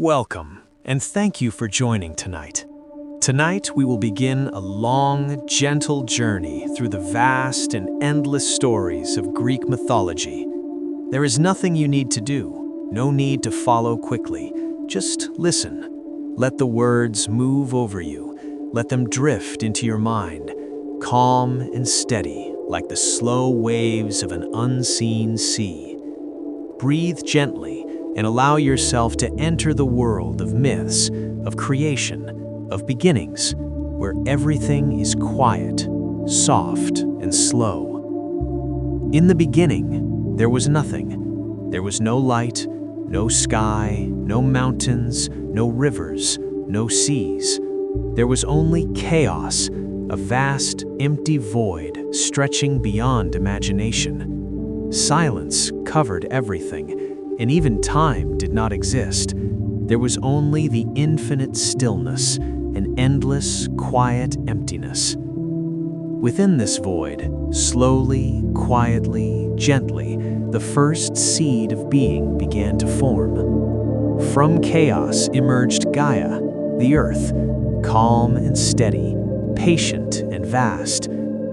Welcome, and thank you for joining tonight. Tonight, we will begin a long, gentle journey through the vast and endless stories of Greek mythology. There is nothing you need to do, no need to follow quickly. Just listen. Let the words move over you. Let them drift into your mind, calm and steady, like the slow waves of an unseen sea. Breathe gently and allow yourself to enter the world of myths, of creation, of beginnings, where everything is quiet, soft, and slow. In the beginning, there was nothing. There was no light, no sky, no mountains, no rivers, no seas. There was only chaos, a vast, empty void stretching beyond imagination. Silence covered everything, and even time did not exist. There was only the infinite stillness, an endless, quiet emptiness. Within this void, slowly, quietly, gently, the first seed of being began to form. From chaos emerged Gaia, the earth, calm and steady, patient and vast.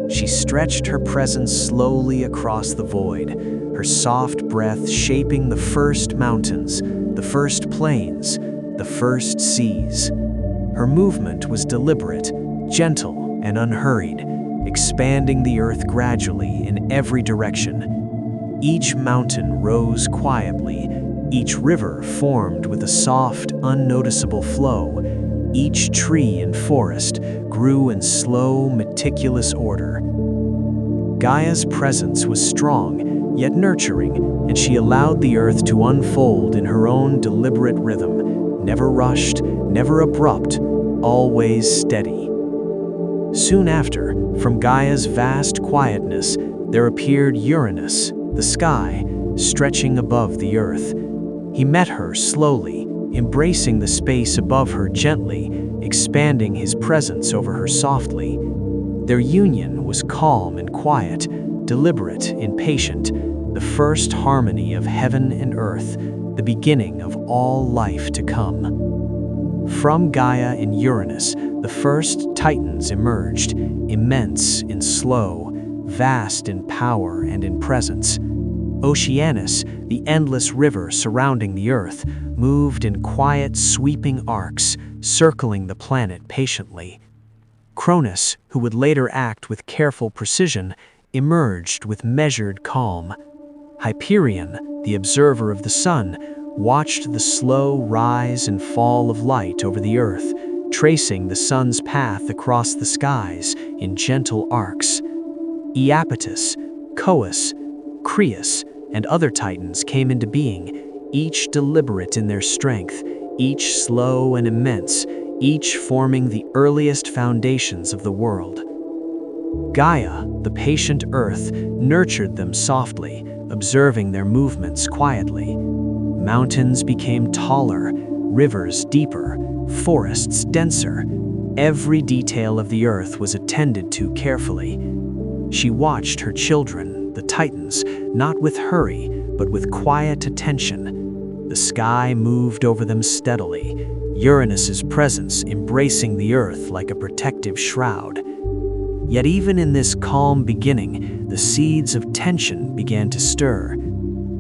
She stretched her presence slowly across the void, her soft breath shaping the first mountains, the first plains, the first seas. Her movement was deliberate, gentle, and unhurried, expanding the earth gradually in every direction. Each mountain rose quietly, each river formed with a soft, unnoticeable flow. Each tree and forest grew in slow, meticulous order. Gaia's presence was strong, yet nurturing, and she allowed the earth to unfold in her own deliberate rhythm, never rushed, never abrupt, always steady. Soon after, from Gaia's vast quietness, there appeared Uranus, the sky, stretching above the earth. He met her slowly, embracing the space above her gently, expanding his presence over her softly. Their union was calm and quiet, deliberate and patient, the first harmony of heaven and earth, the beginning of all life to come. From Gaia and Uranus, the first Titans emerged, immense and slow, vast in power and in presence. Oceanus, the endless river surrounding the earth, moved in quiet, sweeping arcs, circling the planet patiently. Cronus, who would later act with careful precision, emerged with measured calm. Hyperion, the observer of the sun, watched the slow rise and fall of light over the earth, tracing the sun's path across the skies in gentle arcs. Iapetus, Coeus, Crius, and other Titans came into being, each deliberate in their strength, each slow and immense, each forming the earliest foundations of the world. Gaia, the patient earth, nurtured them softly, observing their movements quietly. Mountains became taller, rivers deeper, forests denser. Every detail of the earth was attended to carefully. She watched her children, the Titans, not with hurry, but with quiet attention. The sky moved over them steadily, Uranus's presence embracing the earth like a protective shroud. Yet even in this calm beginning, the seeds of tension began to stir.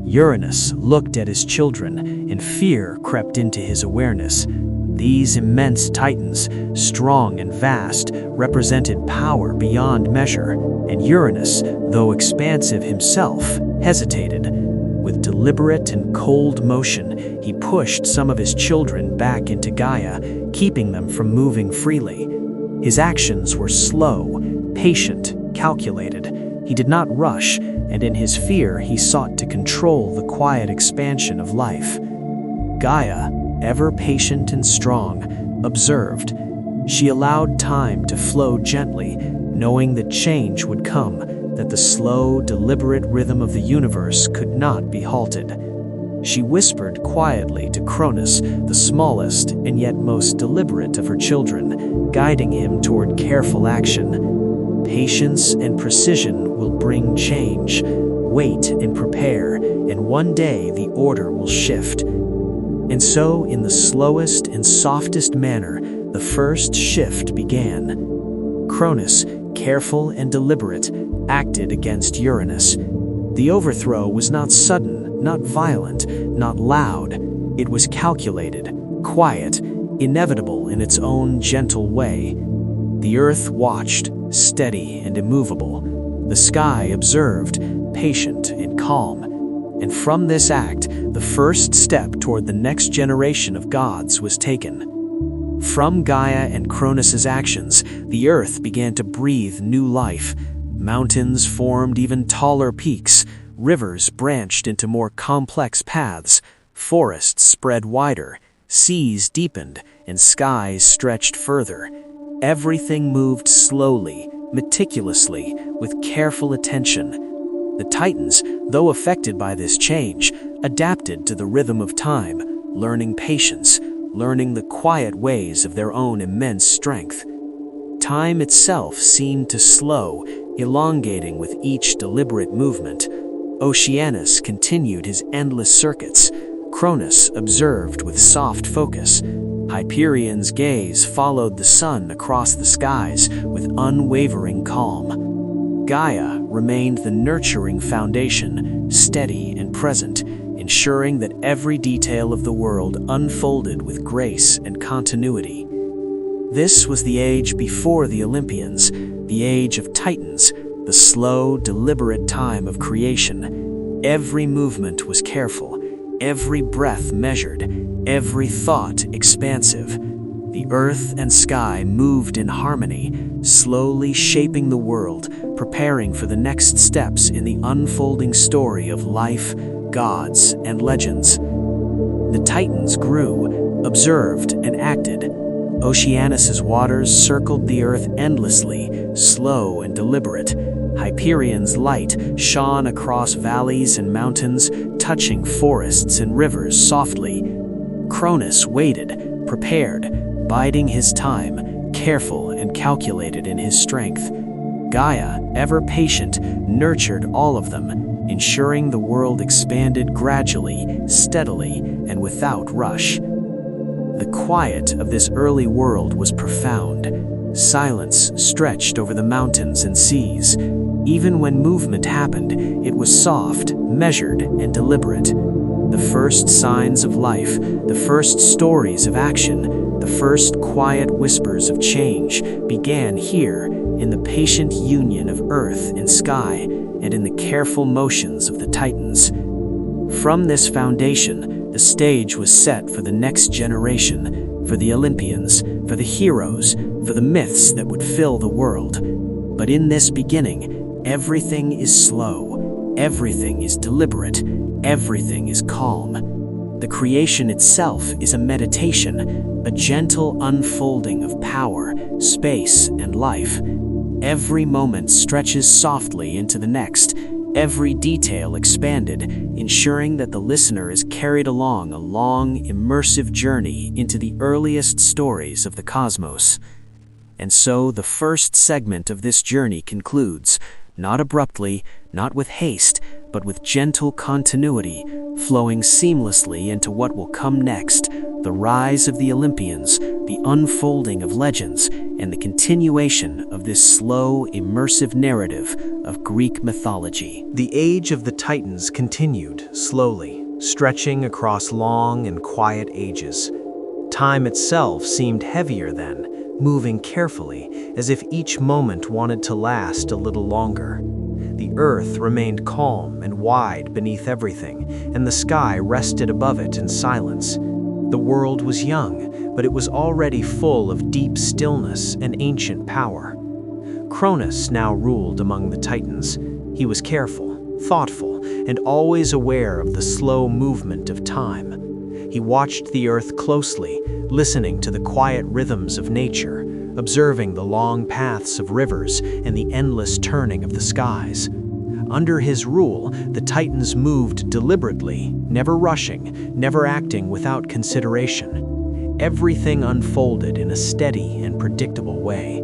Uranus looked at his children, and fear crept into his awareness. These immense Titans, strong and vast, represented power beyond measure, and Uranus, though expansive himself, hesitated. With deliberate and cold motion, he pushed some of his children back into Gaia, keeping them from moving freely. His actions were slow, patient, calculated. He did not rush, and in his fear he sought to control the quiet expansion of life. Gaia, ever patient and strong, observed. She allowed time to flow gently, knowing that change would come, that the slow, deliberate rhythm of the universe could not be halted. She whispered quietly to Cronus, the smallest and yet most deliberate of her children, guiding him toward careful action. Patience and precision will bring change. Wait and prepare, and one day the order will shift. And so, in the slowest and softest manner, the first shift began. Cronus, careful and deliberate, acted against Uranus. The overthrow was not sudden, not violent, not loud. It was calculated, quiet, inevitable in its own gentle way. The earth watched, steady and immovable. The sky observed, patient and calm. And from this act, the first step toward the next generation of gods was taken. From Gaia and Cronus's actions, the earth began to breathe new life. Mountains formed even taller peaks, rivers branched into more complex paths, forests spread wider, seas deepened, and skies stretched further. Everything moved slowly, meticulously, with careful attention. The Titans, though affected by this change, adapted to the rhythm of time, learning patience, learning the quiet ways of their own immense strength. Time itself seemed to slow, elongating with each deliberate movement. Oceanus continued his endless circuits. Cronus observed with soft focus. Hyperion's gaze followed the sun across the skies with unwavering calm. Gaia remained the nurturing foundation, steady and present, ensuring that every detail of the world unfolded with grace and continuity. This was the age before the Olympians, the age of Titans, the slow, deliberate time of creation. Every movement was careful, every breath measured, every thought expansive. The earth and sky moved in harmony, slowly shaping the world, preparing for the next steps in the unfolding story of life, gods, and legends. The Titans grew, observed, and acted. Oceanus's waters circled the earth endlessly, slow and deliberate. Hyperion's light shone across valleys and mountains, touching forests and rivers softly. Cronus waited, prepared, biding his time, careful and calculated in his strength. Gaia, ever patient, nurtured all of them, ensuring the world expanded gradually, steadily, and without rush. The quiet of this early world was profound. Silence stretched over the mountains and seas. Even when movement happened, it was soft, measured, and deliberate. The first signs of life, the first stories of action, the first quiet whispers of change began here in the patient union of earth and sky and in the careful motions of the Titans. From this foundation, the stage was set for the next generation, for the Olympians, for the heroes, for the myths that would fill the world. But in this beginning, everything is slow, everything is deliberate, everything is calm. The creation itself is a meditation, a gentle unfolding of power, space, and life. Every moment stretches softly into the next, every detail expanded, ensuring that the listener is carried along a long, immersive journey into the earliest stories of the cosmos. And so the first segment of this journey concludes, not abruptly, not with haste, but with gentle continuity, flowing seamlessly into what will come next, the rise of the Olympians, the unfolding of legends, and the continuation of this slow, immersive narrative of Greek mythology. The age of the Titans continued, slowly, stretching across long and quiet ages. Time itself seemed heavier then, moving carefully, as if each moment wanted to last a little longer. The earth remained calm and wide beneath everything, and the sky rested above it in silence. The world was young, but it was already full of deep stillness and ancient power. Cronus now ruled among the Titans. He was careful, thoughtful, and always aware of the slow movement of time. He watched the earth closely, listening to the quiet rhythms of nature, observing the long paths of rivers and the endless turning of the skies. Under his rule, the Titans moved deliberately, never rushing, never acting without consideration. Everything unfolded in a steady and predictable way.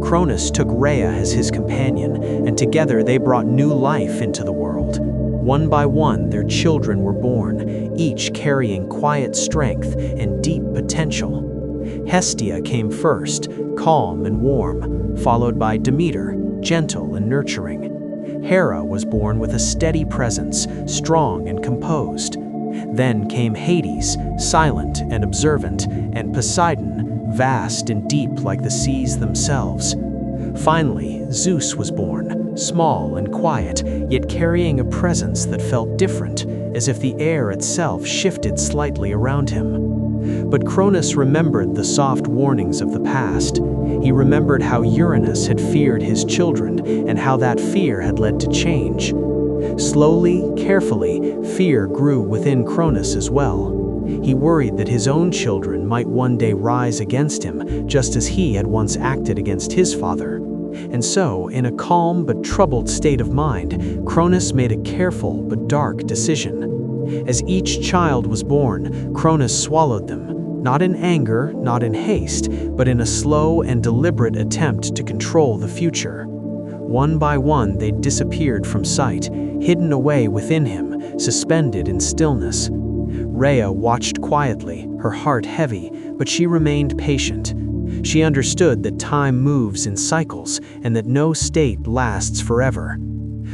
Cronus took Rhea as his companion, and together they brought new life into the world. One by one, their children were born, each carrying quiet strength and deep potential. Hestia came first, calm and warm, followed by Demeter, gentle and nurturing. Hera was born with a steady presence, strong and composed. Then came Hades, silent and observant, and Poseidon, vast and deep like the seas themselves. Finally, Zeus was born, small and quiet, yet carrying a presence that felt different, as if the air itself shifted slightly around him. But Cronus remembered the soft warnings of the past. He remembered how Uranus had feared his children and how that fear had led to change. Slowly, carefully, fear grew within Cronus as well. He worried that his own children might one day rise against him, just as he had once acted against his father. And so, in a calm but troubled state of mind, Cronus made a careful but dark decision. As each child was born, Cronus swallowed them, not in anger, not in haste, but in a slow and deliberate attempt to control the future. One by one, they disappeared from sight, hidden away within him, suspended in stillness. Rhea watched quietly, her heart heavy, but she remained patient. She understood that time moves in cycles and that no state lasts forever.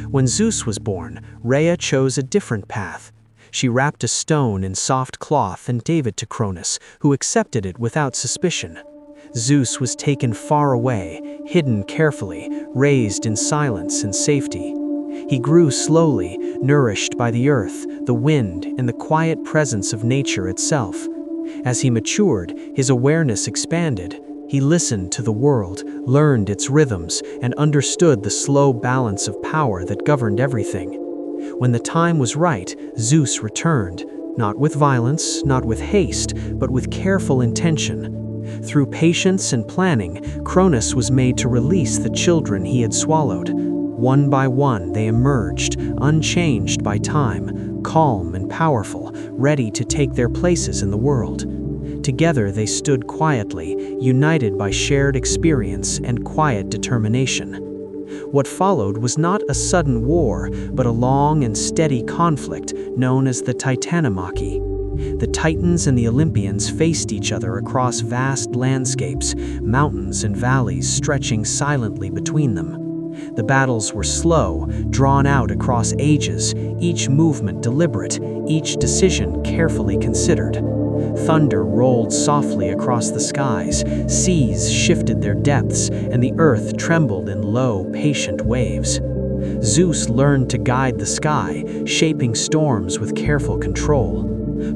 When Zeus was born, Rhea chose a different path. She wrapped a stone in soft cloth and gave it to Cronus, who accepted it without suspicion. Zeus was taken far away, hidden carefully, raised in silence and safety. He grew slowly, nourished by the earth, the wind, and the quiet presence of nature itself. As he matured, his awareness expanded. He listened to the world, learned its rhythms, and understood the slow balance of power that governed everything. When the time was right, Zeus returned, not with violence, not with haste, but with careful intention. Through patience and planning, Cronus was made to release the children he had swallowed. One by one, they emerged, unchanged by time, calm and powerful, ready to take their places in the world. Together they stood quietly, united by shared experience and quiet determination. What followed was not a sudden war, but a long and steady conflict known as the Titanomachy. The Titans and the Olympians faced each other across vast landscapes, mountains and valleys stretching silently between them. The battles were slow, drawn out across ages, each movement deliberate, each decision carefully considered. Thunder rolled softly across the skies, seas shifted their depths, and the earth trembled in low, patient waves. Zeus learned to guide the sky, shaping storms with careful control.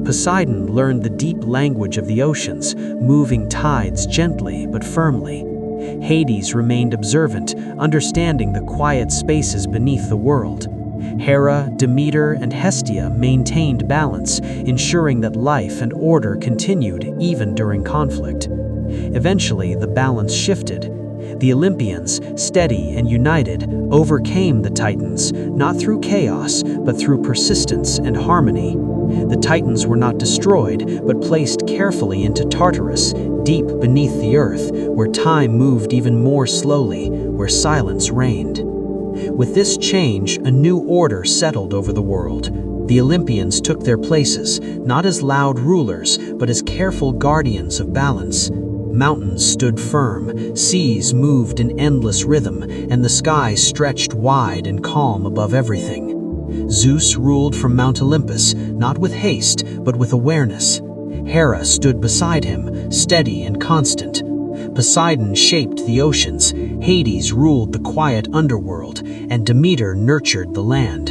Poseidon learned the deep language of the oceans, moving tides gently but firmly. Hades remained observant, understanding the quiet spaces beneath the world. Hera, Demeter, and Hestia maintained balance, ensuring that life and order continued even during conflict. Eventually, the balance shifted. The Olympians, steady and united, overcame the Titans, not through chaos, but through persistence and harmony. The Titans were not destroyed, but placed carefully into Tartarus, deep beneath the earth, where time moved even more slowly, where silence reigned. With this change, a new order settled over the world. The Olympians took their places, not as loud rulers, but as careful guardians of balance. Mountains stood firm, seas moved in endless rhythm, and the sky stretched wide and calm above everything. Zeus ruled from Mount Olympus, not with haste, but with awareness. Hera stood beside him, steady and constant. Poseidon shaped the oceans, Hades ruled the quiet underworld, and Demeter nurtured the land.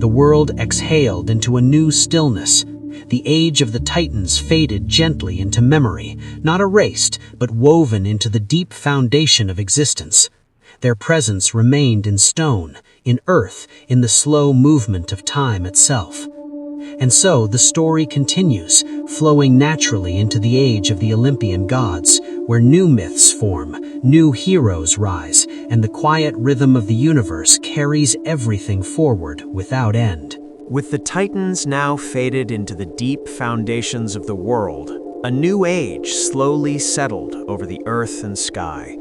The world exhaled into a new stillness. The age of the Titans faded gently into memory, not erased, but woven into the deep foundation of existence. Their presence remained in stone, in earth, in the slow movement of time itself. And so the story continues, flowing naturally into the age of the Olympian gods, where new myths form, new heroes rise, and the quiet rhythm of the universe carries everything forward without end. With the Titans now faded into the deep foundations of the world, a new age slowly settled over the earth and sky.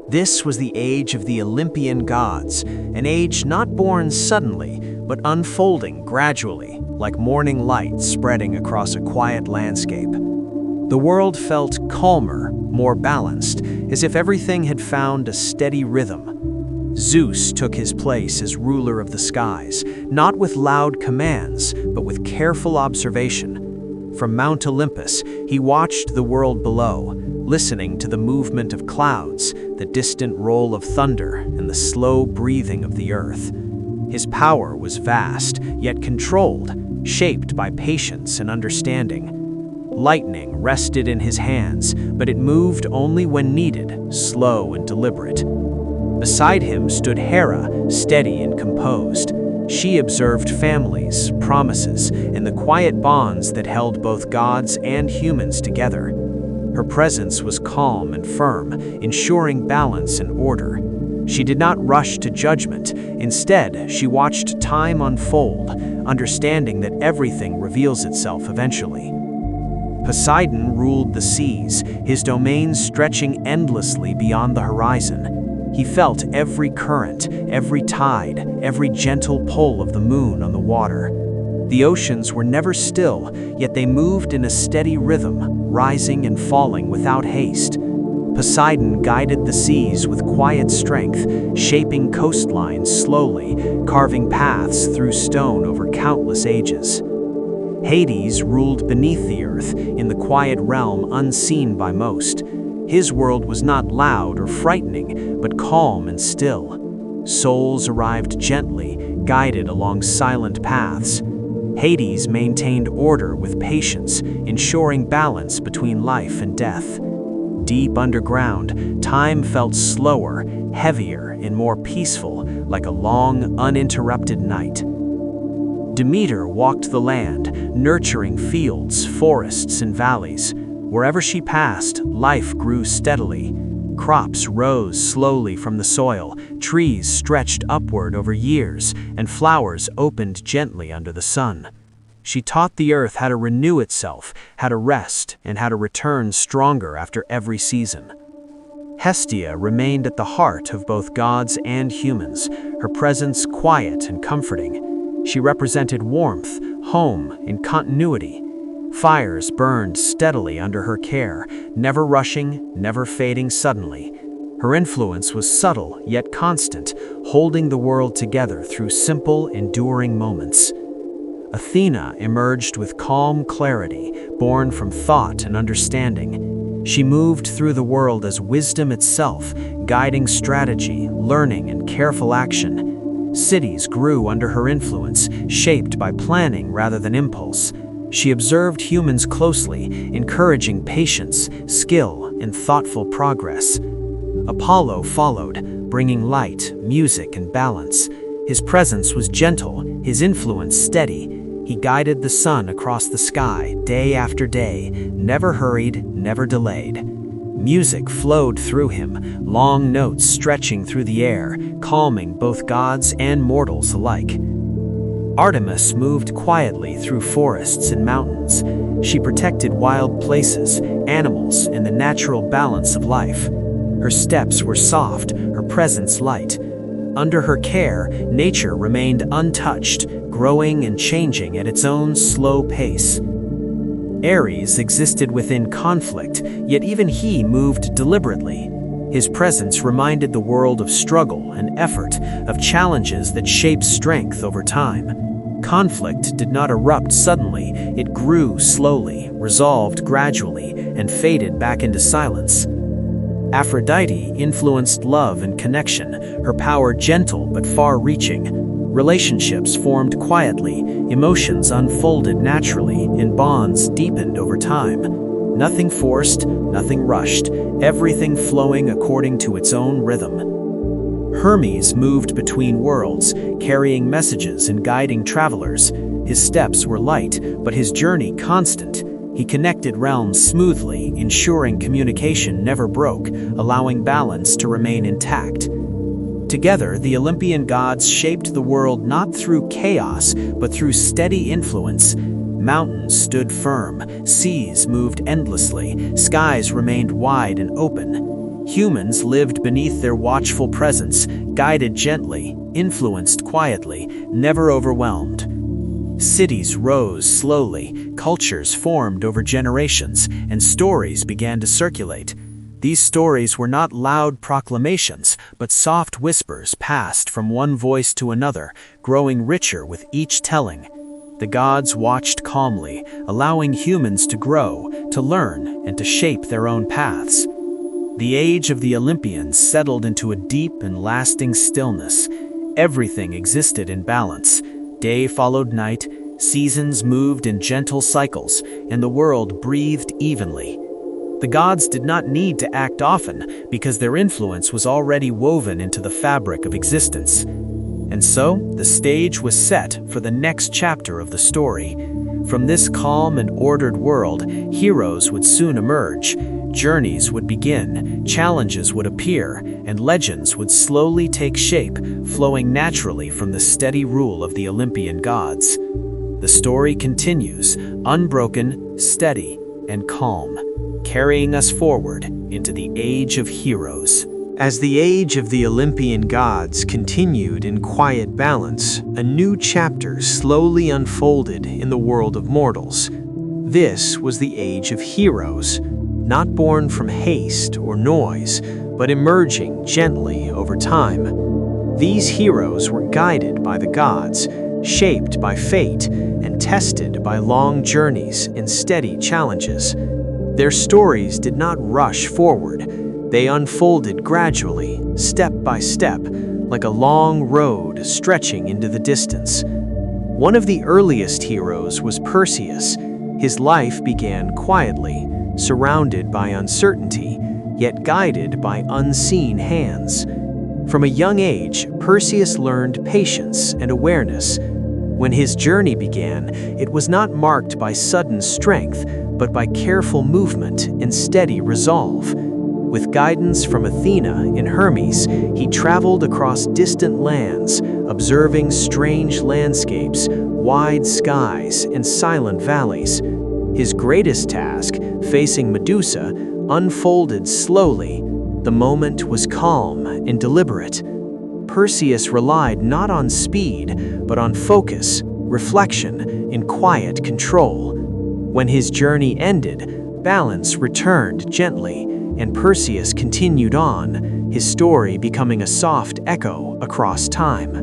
This was the age of the Olympian gods, an age not born suddenly, but unfolding gradually, like morning light spreading across a quiet landscape. The world felt calmer, more balanced, as if everything had found a steady rhythm. Zeus took his place as ruler of the skies, not with loud commands, but with careful observation. From Mount Olympus, he watched the world below, listening to the movement of clouds, the distant roll of thunder, and the slow breathing of the earth. His power was vast, yet controlled, shaped by patience and understanding. Lightning rested in his hands, but it moved only when needed, slow and deliberate. Beside him stood Hera, steady and composed. She observed families, promises, and the quiet bonds that held both gods and humans together. Her presence was calm and firm, ensuring balance and order. She did not rush to judgment. Instead, she watched time unfold, understanding that everything reveals itself eventually. Poseidon ruled the seas, his domains stretching endlessly beyond the horizon. He felt every current, every tide, every gentle pull of the moon on the water. The oceans were never still, yet they moved in a steady rhythm, rising and falling without haste. Poseidon guided the seas with quiet strength, shaping coastlines slowly, carving paths through stone over countless ages. Hades ruled beneath the earth, in the quiet realm unseen by most. His world was not loud or frightening, but calm and still. Souls arrived gently, guided along silent paths. Hades maintained order with patience, ensuring balance between life and death. Deep underground, time felt slower, heavier, and more peaceful, like a long, uninterrupted night. Demeter walked the land, nurturing fields, forests, and valleys. Wherever she passed, life grew steadily. Crops rose slowly from the soil, trees stretched upward over years, and flowers opened gently under the sun. She taught the earth how to renew itself, how to rest, and how to return stronger after every season. Hestia remained at the heart of both gods and humans, her presence quiet and comforting. She represented warmth, home, and continuity. Fires burned steadily under her care, never rushing, never fading suddenly. Her influence was subtle yet constant, holding the world together through simple, enduring moments. Athena emerged with calm clarity, born from thought and understanding. She moved through the world as wisdom itself, guiding strategy, learning, and careful action. Cities grew under her influence, shaped by planning rather than impulse. She observed humans closely, encouraging patience, skill, and thoughtful progress. Apollo followed, bringing light, music, and balance. His presence was gentle, his influence steady. He guided the sun across the sky, day after day, never hurried, never delayed. Music flowed through him, long notes stretching through the air, calming both gods and mortals alike. Artemis moved quietly through forests and mountains. She protected wild places, animals, and the natural balance of life. Her steps were soft, her presence light. Under her care, nature remained untouched, growing and changing at its own slow pace. Ares existed within conflict, yet even he moved deliberately. His presence reminded the world of struggle and effort, of challenges that shape strength over time. Conflict did not erupt suddenly, it grew slowly, resolved gradually, and faded back into silence. Aphrodite influenced love and connection, her power gentle but far-reaching. Relationships formed quietly, emotions unfolded naturally, and bonds deepened over time. Nothing forced, nothing rushed, everything flowing according to its own rhythm. Hermes moved between worlds, carrying messages and guiding travelers. His steps were light, but his journey constant. He connected realms smoothly, ensuring communication never broke, allowing balance to remain intact. Together, the Olympian gods shaped the world not through chaos, but through steady influence. Mountains stood firm, seas moved endlessly, skies remained wide and open. Humans lived beneath their watchful presence, guided gently, influenced quietly, never overwhelmed. Cities rose slowly, cultures formed over generations, and stories began to circulate. These stories were not loud proclamations, but soft whispers passed from one voice to another, growing richer with each telling. The gods watched calmly, allowing humans to grow, to learn, and to shape their own paths. The age of the Olympians settled into a deep and lasting stillness. Everything existed in balance. Day followed night, seasons moved in gentle cycles, and the world breathed evenly. The gods did not need to act often because their influence was already woven into the fabric of existence. And so, the stage was set for the next chapter of the story. From this calm and ordered world, heroes would soon emerge. Journeys would begin, challenges would appear, and legends would slowly take shape, flowing naturally from the steady rule of the Olympian gods. The story continues, unbroken, steady, and calm, carrying us forward into the Age of Heroes. As the age of the Olympian gods continued in quiet balance, a new chapter slowly unfolded in the world of mortals. This was the Age of Heroes, not born from haste or noise, but emerging gently over time. These heroes were guided by the gods, shaped by fate, and tested by long journeys and steady challenges. Their stories did not rush forward. They unfolded gradually, step by step, like a long road stretching into the distance. One of the earliest heroes was Perseus. His life began quietly, surrounded by uncertainty, yet guided by unseen hands. From a young age, Perseus learned patience and awareness. When his journey began, it was not marked by sudden strength, but by careful movement and steady resolve. With guidance from Athena and Hermes, he traveled across distant lands, observing strange landscapes, wide skies, and silent valleys. His greatest task, facing Medusa, unfolded slowly. The moment was calm and deliberate. Perseus relied not on speed, but on focus, reflection, and quiet control. When his journey ended, balance returned gently, and Perseus continued on, his story becoming a soft echo across time.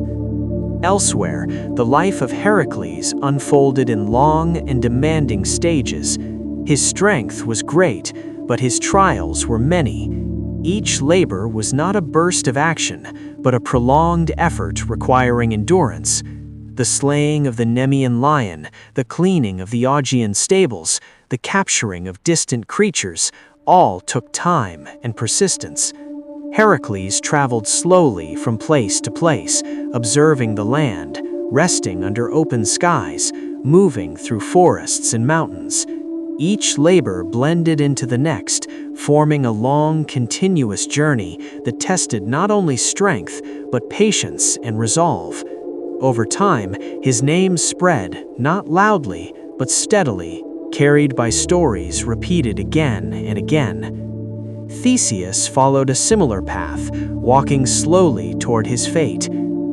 Elsewhere, the life of Heracles unfolded in long and demanding stages. His strength was great, but his trials were many. Each labor was not a burst of action, but a prolonged effort requiring endurance. The slaying of the Nemean lion, the cleaning of the Augean stables, the capturing of distant creatures, all took time and persistence. Heracles traveled slowly from place to place, observing the land, resting under open skies, moving through forests and mountains. Each labor blended into the next, forming a long, continuous journey that tested not only strength, but patience and resolve. Over time, his name spread, not loudly, but steadily, carried by stories repeated again and again. Theseus followed a similar path, walking slowly toward his fate.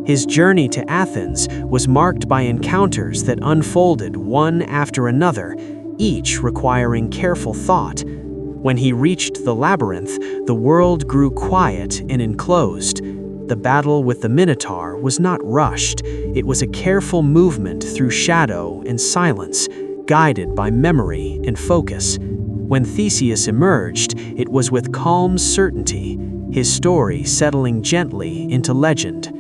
His journey to Athens was marked by encounters that unfolded one after another, each requiring careful thought. When he reached the labyrinth, the world grew quiet and enclosed. The battle with the Minotaur was not rushed. It was a careful movement through shadow and silence, guided by memory and focus. When Theseus emerged, it was with calm certainty, his story settling gently into legend.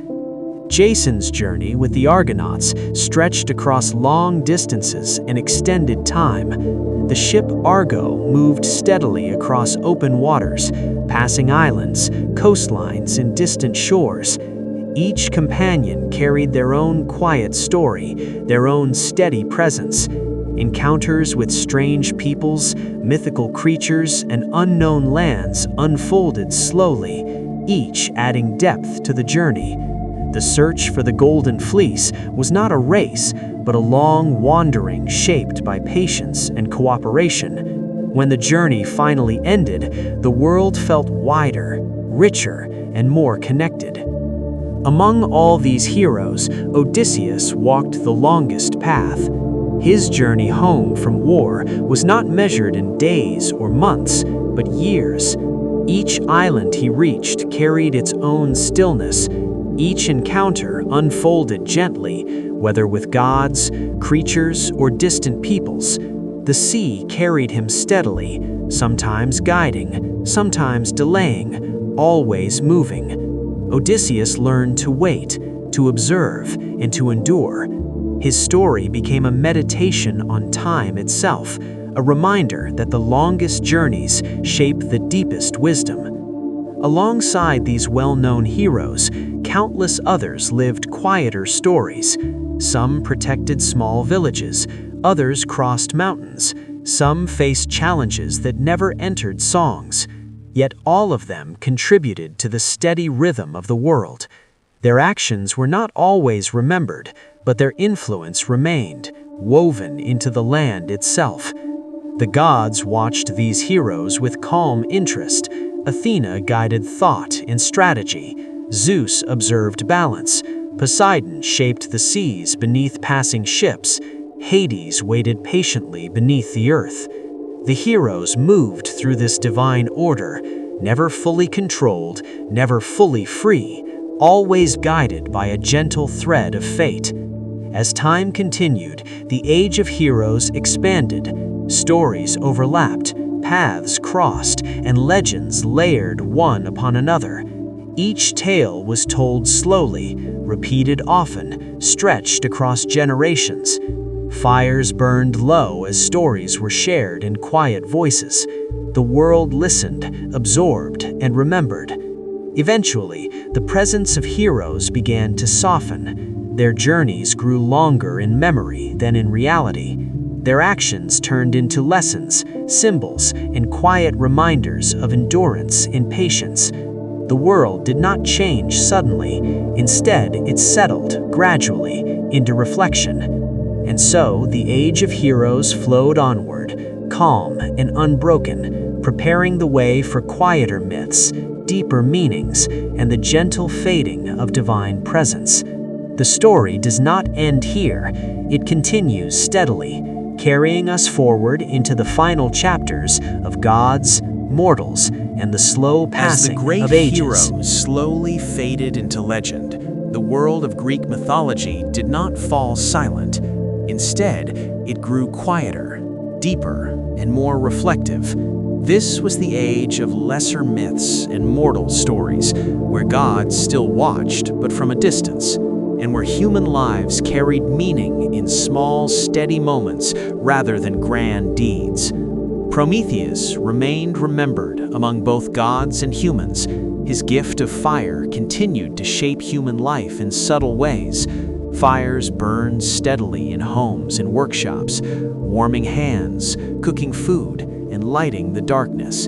Jason's journey with the Argonauts stretched across long distances and extended time. The ship Argo moved steadily across open waters, passing islands, coastlines, and distant shores. Each companion carried their own quiet story, their own steady presence. Encounters with strange peoples, mythical creatures, and unknown lands unfolded slowly, each adding depth to the journey. The search for the Golden Fleece was not a race, but a long wandering shaped by patience and cooperation. When the journey finally ended, the world felt wider, richer, and more connected. Among all these heroes, Odysseus walked the longest path. His journey home from war was not measured in days or months, but years. Each island he reached carried its own stillness. Each encounter unfolded gently, whether with gods, creatures, or distant peoples. The sea carried him steadily, sometimes guiding, sometimes delaying, always moving. Odysseus learned to wait, to observe, and to endure. His story became a meditation on time itself, a reminder that the longest journeys shape the deepest wisdom. Alongside these well-known heroes, countless others lived quieter stories. Some protected small villages, others crossed mountains, some faced challenges that never entered songs. Yet all of them contributed to the steady rhythm of the world. Their actions were not always remembered, but their influence remained, woven into the land itself. The gods watched these heroes with calm interest. Athena guided thought and strategy. Zeus observed balance. Poseidon shaped the seas beneath passing ships. Hades waited patiently beneath the earth. The heroes moved through this divine order, never fully controlled, never fully free, always guided by a gentle thread of fate. As time continued, the age of heroes expanded. Stories overlapped, paths crossed, and legends layered one upon another. Each tale was told slowly, repeated often, stretched across generations. Fires burned low as stories were shared in quiet voices. The world listened, absorbed, and remembered. Eventually, the presence of heroes began to soften. Their journeys grew longer in memory than in reality. Their actions turned into lessons, symbols, and quiet reminders of endurance and patience. The world did not change suddenly. Instead, it settled gradually into reflection. And so, the age of heroes flowed onward, calm and unbroken, preparing the way for quieter myths, deeper meanings, and the gentle fading of divine presence. The story does not end here. It continues steadily, carrying us forward into the final chapters of gods, mortals, and the slow passing of ages. As the great heroes slowly faded into legend, the world of Greek mythology did not fall silent. Instead, it grew quieter, deeper, and more reflective. This was the age of lesser myths and mortal stories, where gods still watched, but from a distance, and where human lives carried meaning in small, steady moments rather than grand deeds. Prometheus remained remembered among both gods and humans. His gift of fire continued to shape human life in subtle ways. Fires burned steadily in homes and workshops, warming hands, cooking food, and lighting the darkness.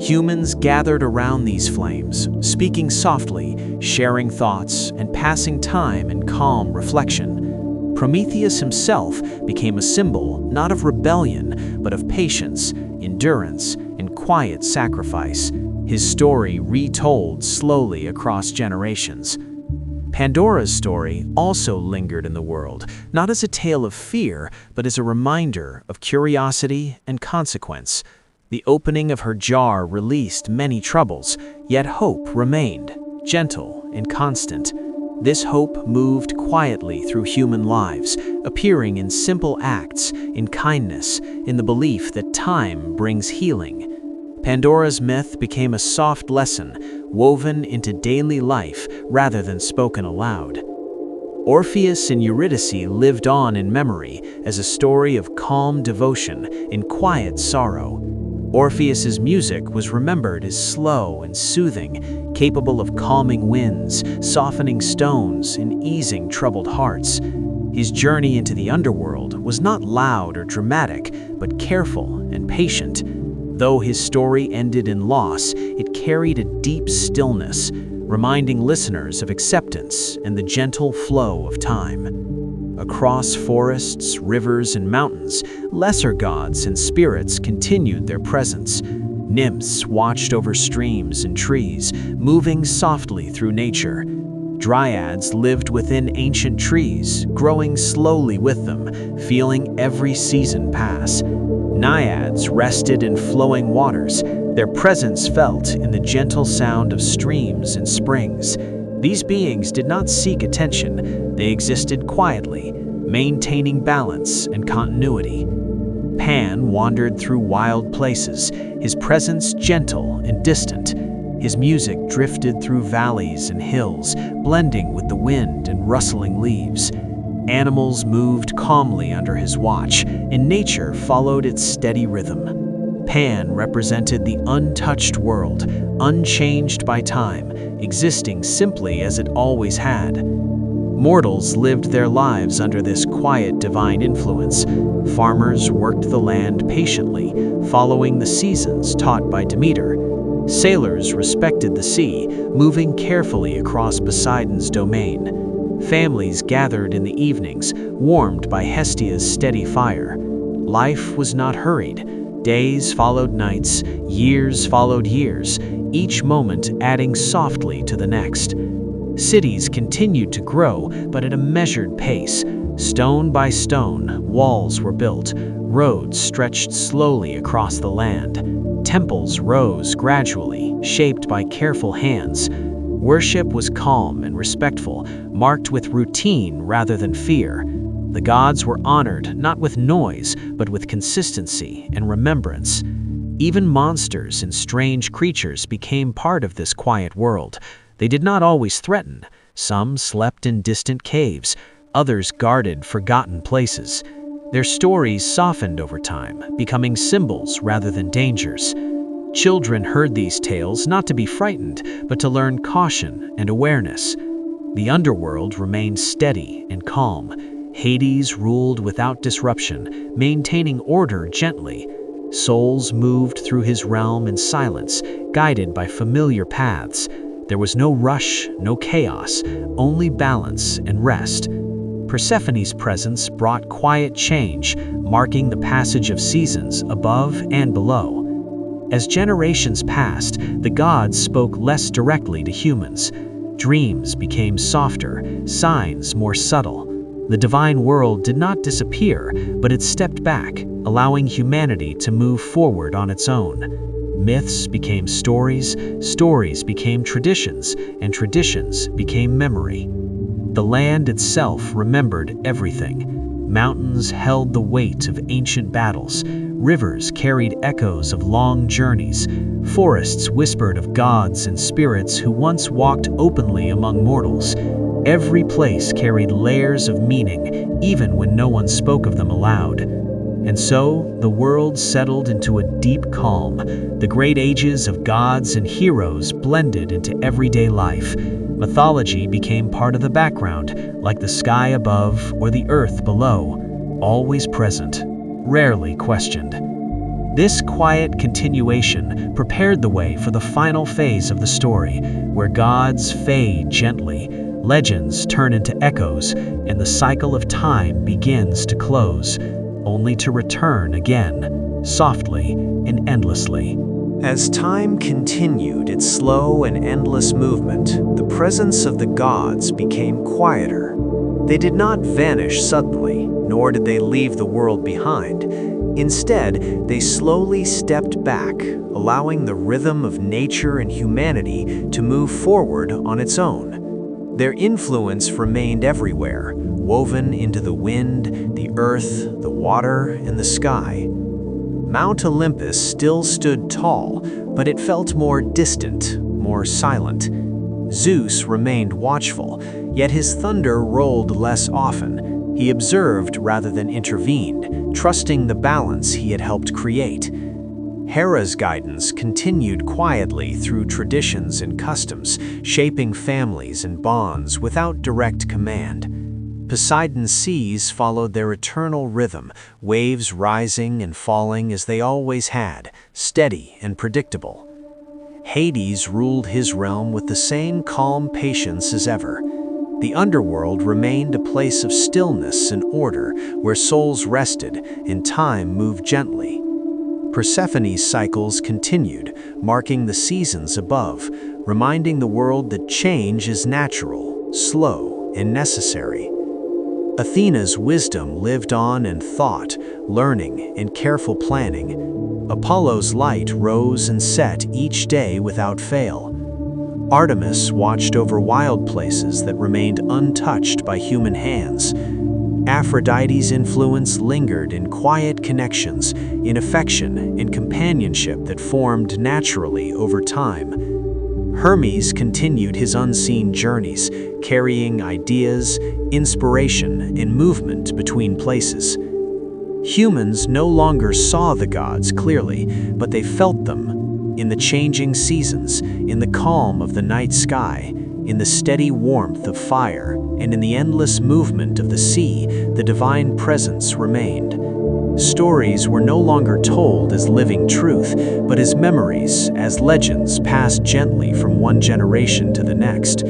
Humans gathered around these flames, speaking softly, sharing thoughts, and passing time in calm reflection. Prometheus himself became a symbol not of rebellion, but of patience, endurance, and quiet sacrifice, his story retold slowly across generations. Pandora's story also lingered in the world, not as a tale of fear, but as a reminder of curiosity and consequence. The opening of her jar released many troubles, yet hope remained, gentle and constant. This hope moved quietly through human lives, appearing in simple acts, in kindness, in the belief that time brings healing. Pandora's myth became a soft lesson, woven into daily life rather than spoken aloud. Orpheus and Eurydice lived on in memory as a story of calm devotion and quiet sorrow. Orpheus's music was remembered as slow and soothing, capable of calming winds, softening stones, and easing troubled hearts. His journey into the underworld was not loud or dramatic, but careful and patient. Though his story ended in loss, it carried a deep stillness, reminding listeners of acceptance and the gentle flow of time. Across forests, rivers, and mountains, lesser gods and spirits continued their presence. Nymphs watched over streams and trees, moving softly through nature. Dryads lived within ancient trees, growing slowly with them, feeling every season pass. Naiads rested in flowing waters, their presence felt in the gentle sound of streams and springs. These beings did not seek attention, they existed quietly, maintaining balance and continuity. Pan wandered through wild places, his presence gentle and distant. His music drifted through valleys and hills, blending with the wind and rustling leaves. Animals moved calmly under his watch, and nature followed its steady rhythm. Pan represented the untouched world, unchanged by time, existing simply as it always had. Mortals lived their lives under this quiet divine influence. Farmers worked the land patiently, following the seasons taught by Demeter. Sailors respected the sea, moving carefully across Poseidon's domain. Families gathered in the evenings, warmed by Hestia's steady fire. Life was not hurried. Days followed nights, years followed years, each moment adding softly to the next. Cities continued to grow, but at a measured pace. Stone by stone, walls were built. Roads stretched slowly across the land. Temples rose gradually, shaped by careful hands. Worship was calm and respectful, marked with routine rather than fear. The gods were honored not with noise, but with consistency and remembrance. Even monsters and strange creatures became part of this quiet world. They did not always threaten. Some slept in distant caves, others guarded forgotten places. Their stories softened over time, becoming symbols rather than dangers. Children heard these tales not to be frightened, but to learn caution and awareness. The underworld remained steady and calm. Hades ruled without disruption, maintaining order gently. Souls moved through his realm in silence, guided by familiar paths. There was no rush, no chaos, only balance and rest. Persephone's presence brought quiet change, marking the passage of seasons above and below. As generations passed, the gods spoke less directly to humans. Dreams became softer, signs more subtle. The divine world did not disappear, but it stepped back, allowing humanity to move forward on its own. Myths became stories, stories became traditions, and traditions became memory. The land itself remembered everything. Mountains held the weight of ancient battles. Rivers carried echoes of long journeys. Forests whispered of gods and spirits who once walked openly among mortals. Every place carried layers of meaning, even when no one spoke of them aloud. And so, the world settled into a deep calm. The great ages of gods and heroes blended into everyday life. Mythology became part of the background, like the sky above or the earth below, always present, rarely questioned. This quiet continuation prepared the way for the final phase of the story, where gods fade gently, legends turn into echoes, and the cycle of time begins to close, only to return again, softly and endlessly. As time continued its slow and endless movement, the presence of the gods became quieter. They did not vanish suddenly, nor did they leave the world behind. Instead, they slowly stepped back, allowing the rhythm of nature and humanity to move forward on its own. Their influence remained everywhere, woven into the wind, the earth, the water, and the sky. Mount Olympus still stood tall, but it felt more distant, more silent. Zeus remained watchful, yet his thunder rolled less often. He observed rather than intervened, trusting the balance he had helped create. Hera's guidance continued quietly through traditions and customs, shaping families and bonds without direct command. Poseidon's seas followed their eternal rhythm, waves rising and falling as they always had, steady and predictable. Hades ruled his realm with the same calm patience as ever. The underworld remained a place of stillness and order where souls rested and time moved gently. Persephone's cycles continued, marking the seasons above, reminding the world that change is natural, slow, and necessary. Athena's wisdom lived on in thought, learning, and careful planning. Apollo's light rose and set each day without fail. Artemis watched over wild places that remained untouched by human hands. Aphrodite's influence lingered in quiet connections, in affection and companionship that formed naturally over time. Hermes continued his unseen journeys, carrying ideas, inspiration, and movement between places. Humans no longer saw the gods clearly, but they felt them in the changing seasons, in the calm of the night sky, in the steady warmth of fire, and in the endless movement of the sea. The divine presence remained. Stories were no longer told as living truth, but as memories, as legends passed gently from one generation to the next.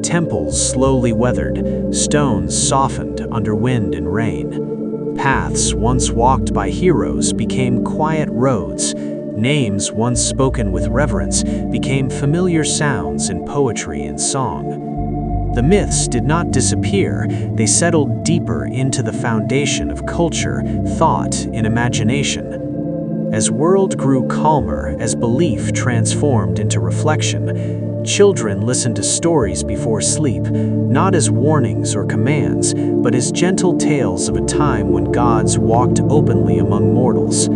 Temples slowly weathered, stones softened under wind and rain. Paths once walked by heroes became quiet roads. Names once spoken with reverence became familiar sounds in poetry and song. The myths did not disappear, they settled deeper into the foundation of culture, thought, and imagination. As world grew calmer, as belief transformed into reflection, children listened to stories before sleep, not as warnings or commands, but as gentle tales of a time when gods walked openly among mortals.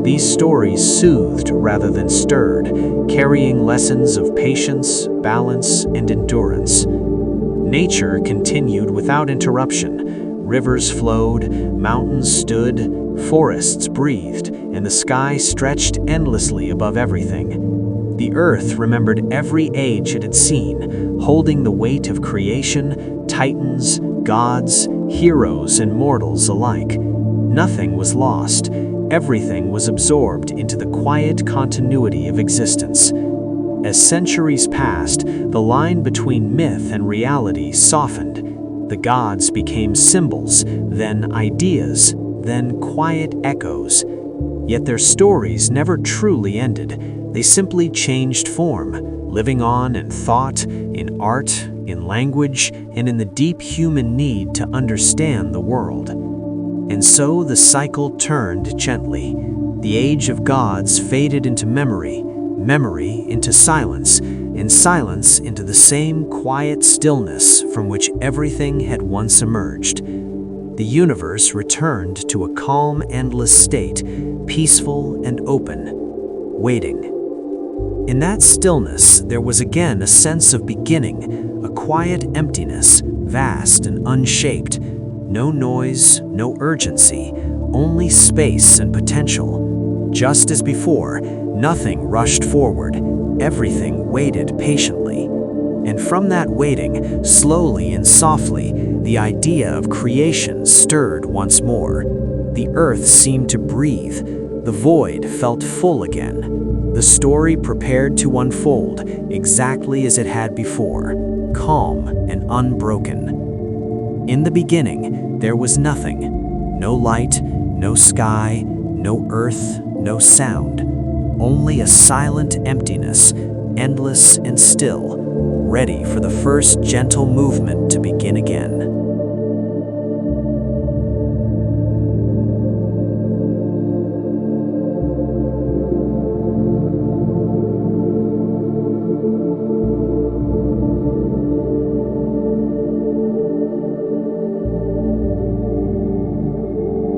These stories soothed rather than stirred, carrying lessons of patience, balance, and endurance. Nature continued without interruption. Rivers flowed, mountains stood, forests breathed, and the sky stretched endlessly above everything. The earth remembered every age it had seen, holding the weight of creation, titans, gods, heroes, and mortals alike. Nothing was lost. Everything was absorbed into the quiet continuity of existence. As centuries passed, the line between myth and reality softened. The gods became symbols, then ideas, then quiet echoes. Yet their stories never truly ended. They simply changed form, living on in thought, in art, in language, and in the deep human need to understand the world. And so the cycle turned gently. The age of gods faded into memory, memory into silence, and silence into the same quiet stillness from which everything had once emerged. The universe returned to a calm, endless state, peaceful and open, waiting. In that stillness, there was again a sense of beginning, a quiet emptiness, vast and unshaped. No noise, no urgency, only space and potential. Just as before, nothing rushed forward, everything waited patiently. And from that waiting, slowly and softly, the idea of creation stirred once more. The earth seemed to breathe. The void felt full again. The story prepared to unfold exactly as it had before, calm and unbroken. In the beginning, there was nothing. No light, no sky, no earth, no sound. Only a silent emptiness, endless and still, ready for the first gentle movement to begin again.